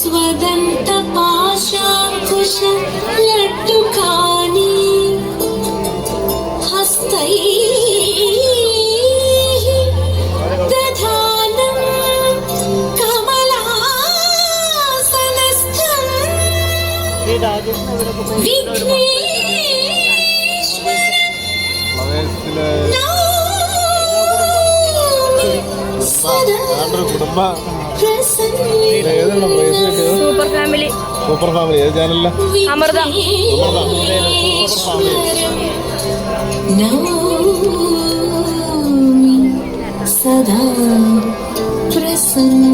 स्वदंत पाशाकुश लट्टुकानि हस्तैः दधानं कमलासनस्थं super family ഏത് ചാനലിലെ അമൃത സദാ പ്രസന്ന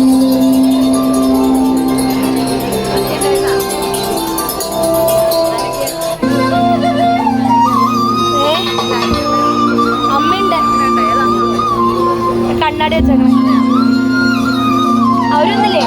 അമ്മയുണ്ട് കണ്ണാടി വെച്ചേക്കണം അവരൊന്നില്ലേ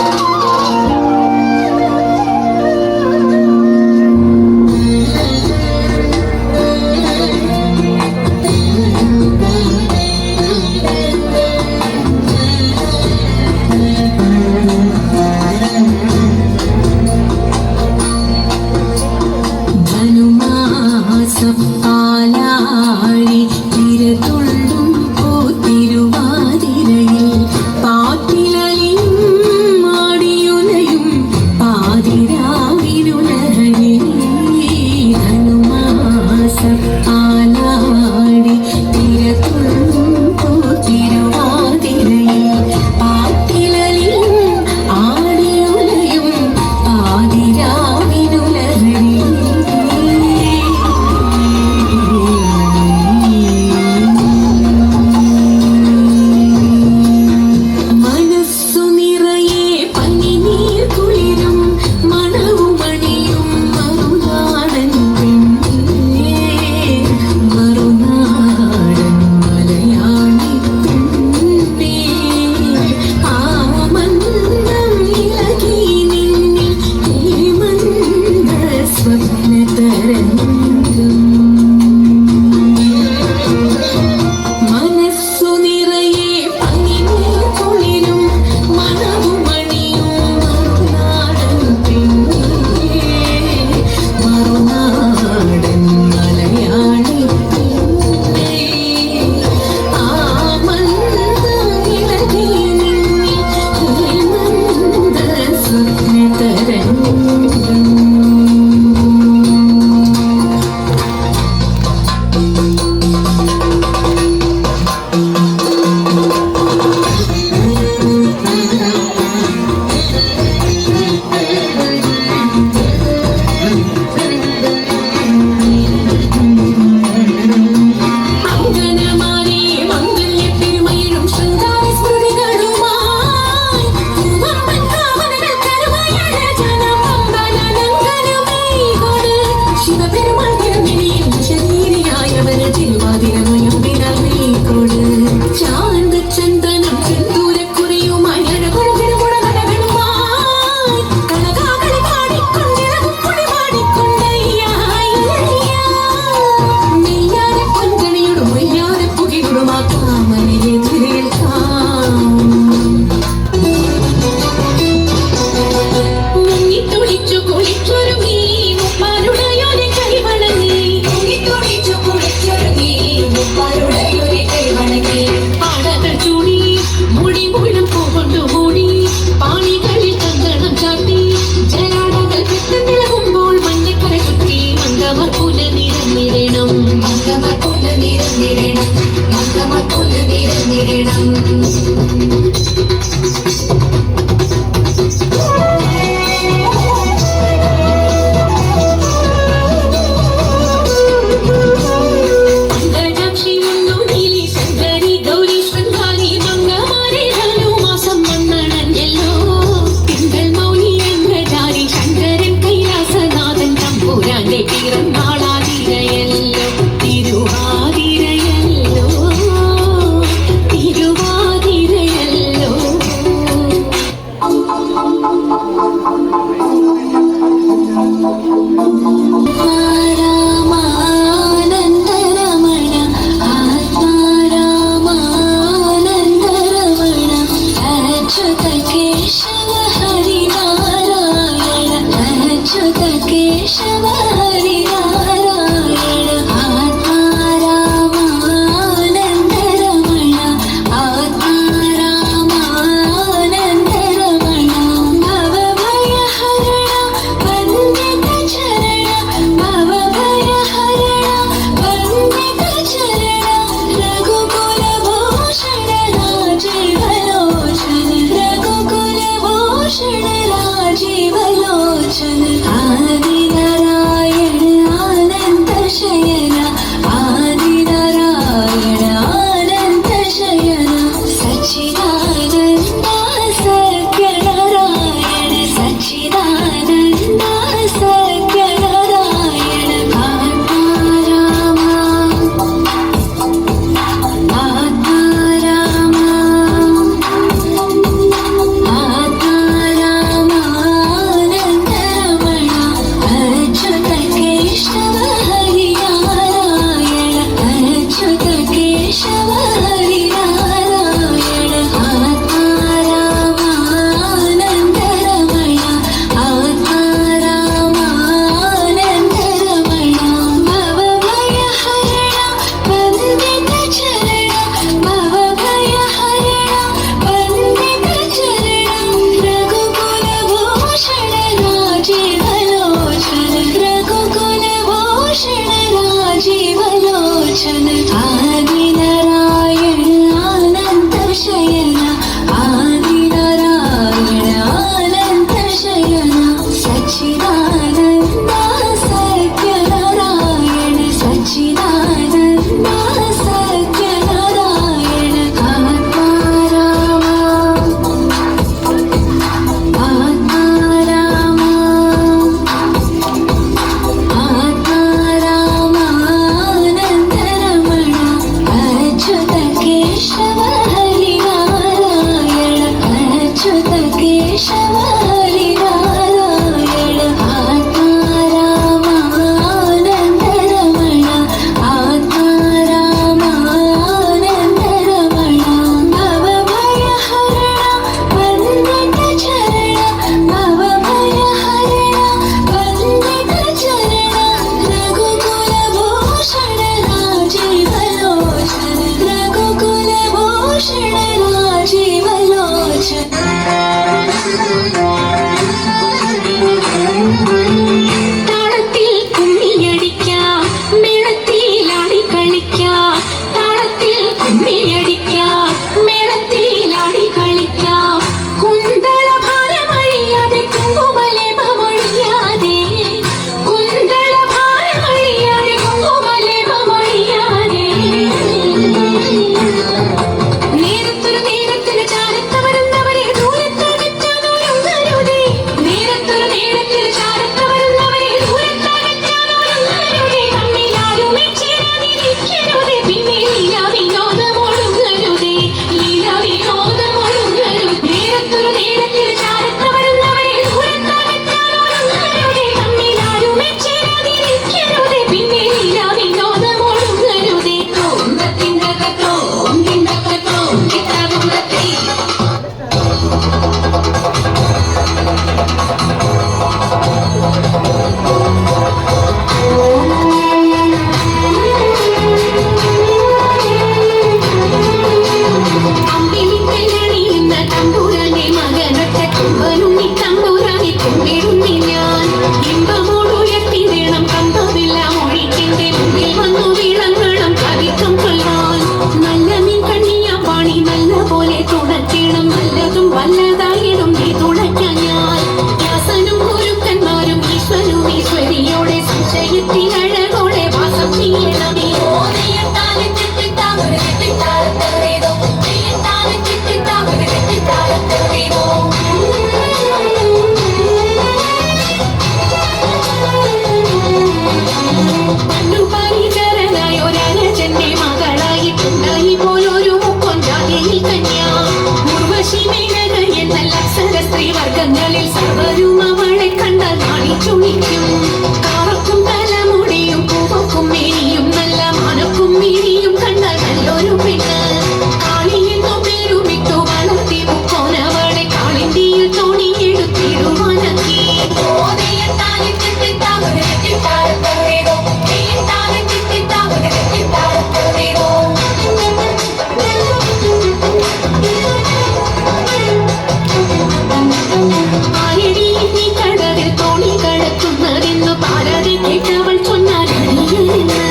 ശബരി നാരായണ ആത്മാരാമാനന്ദരമണ ആത്മാരാമാനന്ദരമണ ഭവഭയഹരണ വന്ദിത ചരണ ഭവഭയഹരണ വന്ദിത ചരണ രഘുകുലഭൂഷണ രാജീവലോചന രഘുകുലഭൂഷണ രാജീവലോചന താളത്തിൽ കുമ്മിയടിക്കാം മേളത്തിലാടി കളിക്കാം താളത്തിൽ കുമ്മിയടിക്കാം മേളത്തിലാടി കളിക്കാം കുന്തള ഭാരമഴിയാതെ കുങ്കുമലേപമൊഴിയാതെ കുന്തള ഭാരമഴിയാതെ കുങ്കുമലേപമൊഴിയാതെ നേരത്തൊരു നേരത്തിന് ചാരത്ത് വരുന്നവരെ ദൂരത്തകറ്റാനൊരുങ്ങരുതേ നേരത്തൊരു നേരത്തിന് ചാരത്ത് വരുന്നവരെ ദൂരത്തകറ്റാനൊരുങ്ങരുതേ തമ്മിലാരുമേ ചേരാതിരിക്കരുതേ പിന്നെ ലീലാവിനോദമൊഴുങ്ങരുതേ ലീലാവിനോദമൊഴുങ്ങരുതേ നേരത്തൊരു നേരത്തിന് ചാരത്ത് വരുന്നവരെ ദൂരത്തകറ്റാനൊരുങ്ങരുതേ തമ്മിലാരുമേ ചേരാതിരിക്കരുതേ പിന്നെ ലീലാവിനോദമൊഴുങ്ങരുതേ തോന്നത്തിണ്ടകത്തോ ഒന്നിണ്ടകത്തോ കിട്ടാകുന്നത്തേ അമ്പിളിക്കല്ലണിയുന്ന തമ്പുരാന്റെ മകനൊറ്റ കുമ്പനുണ്ണി തമ്പുരാനെ കൊണ്ടിടുന്നി ഞാൻ ഇമ്പമോടുയർത്തി വേണം കമ്പമെല്ലാം ഒഴിക്കെന്റെ മുന്നിൽ വന്നു വിളങ്ങണം കവിത്വം കൊല്ലാൻ നല്ല മീൻ കണ്ണിയാ പാണി നല്ല പോലെ തുണയ്ക്കണം നല്ലതും വല്ലതായിടും നീ തുണയ്ക്കാൻ ഞാൻ വ്യാസനും ഗുരുക്കന്മാരും ഈശ്വരും ഈശ്വരിയോടെ സംശയത്തിൽ അഴകോടെ വാസം ചെയ്യണമേ പരിചരനായ ഒരജന്റെ മകളായിട്ടുണ്ടായി പോലൊരു മുക്കൊഞ്ചാതിയിൽ കന്യാ ഉർവശി മേനക എന്നല്ല അപ്സര സ്ത്രീ വർഗങ്ങളിൽ സർവരും അവളെ കണ്ട നാണിച്ചുളിക്കും കാറക്കും തലമുടിയും പൂവക്കും മേനിയും നല്ല മനക്കും മേനിയും കണ്ട നല്ലൊരു പെണ്ണ് കാളിയെന്നു പേരുമിട്ടു വളർത്തി മുക്കോനവളെ കാളിന്തിയിൽ തോണിയെടുത്തിടുവാനക്കി ആയടി നീ കടലിൽ തോണി കടക്കുന്നതെന്നു പാരതി കേട്ടവൾ ചൊന്നാലടിയെന്ന്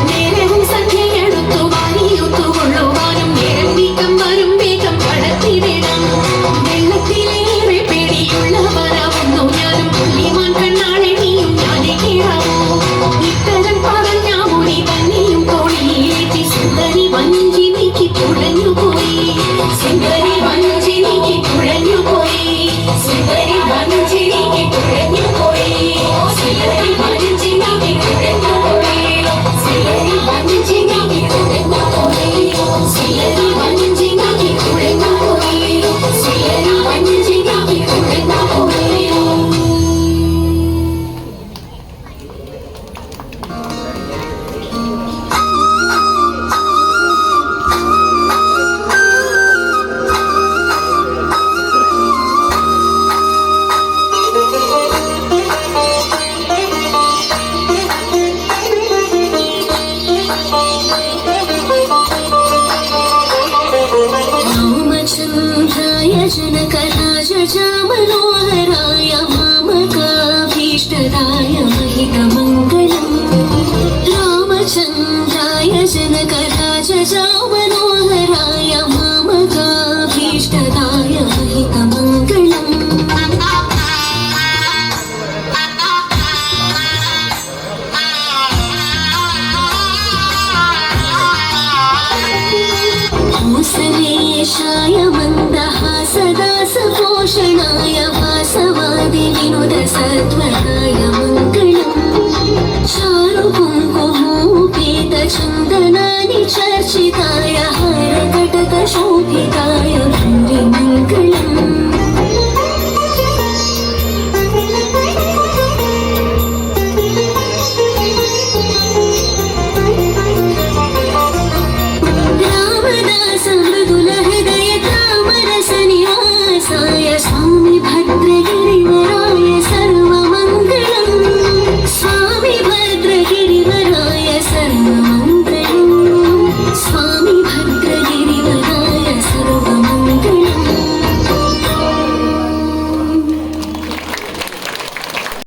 നേരവും സന്ധ്യയെടുത്തു വാരിയൊത്തുകൊള്ളുവാനും നേരം നീക്കം വരും വേഗം കടത്തിവിടം വെള്ളത്തിലേറെ പേടിയുള്ളവനാവുന്നു ഞാനും പുള്ളിമാൻ കണ്ണാളെ നീയും ഞാനേ കേറാവൂ ഇത്തരം പറഞ്ഞ മുടി തന്നെയും തോണിയിലേറ്റി സുന്ദരി വഞ്ചി നീക്കി തുഴഞ്ഞുപോയി സുന്ദരി വഞ്ചി നീക്കി തുഴഞ്ഞുപോയി സുന്ദരി വഞ്ചി നീക്കി തുഴഞ്ഞുപോയി സുന്ദരി വഞ്ചി നീക്കി തുഴഞ്ഞുപോയി സുന്ദരി വഞ്ചി നീക്കി തുഴഞ്ഞുപോയി സുന്ദരി വഞ്ചി നീക്കി തുഴഞ്ഞുപോയി സുന്ദരി വഞ്ചി നീക്കി തുഴഞ്ഞുപോയി रामचन्द्राय जनकराजमनोहराय मामकाभीष्टदाय महितमङ्गलम् रामचन्द्राय जनकराजमनोहराय मामकाभीष्टदाय महितमङ्गलम् हंसलेशाय मन्दहासदासपोषणाय वासवादि विनुद सत्वराय मङ्गलम् चारुकुङ्कुमोपेतचन्दनानि चर्चिताय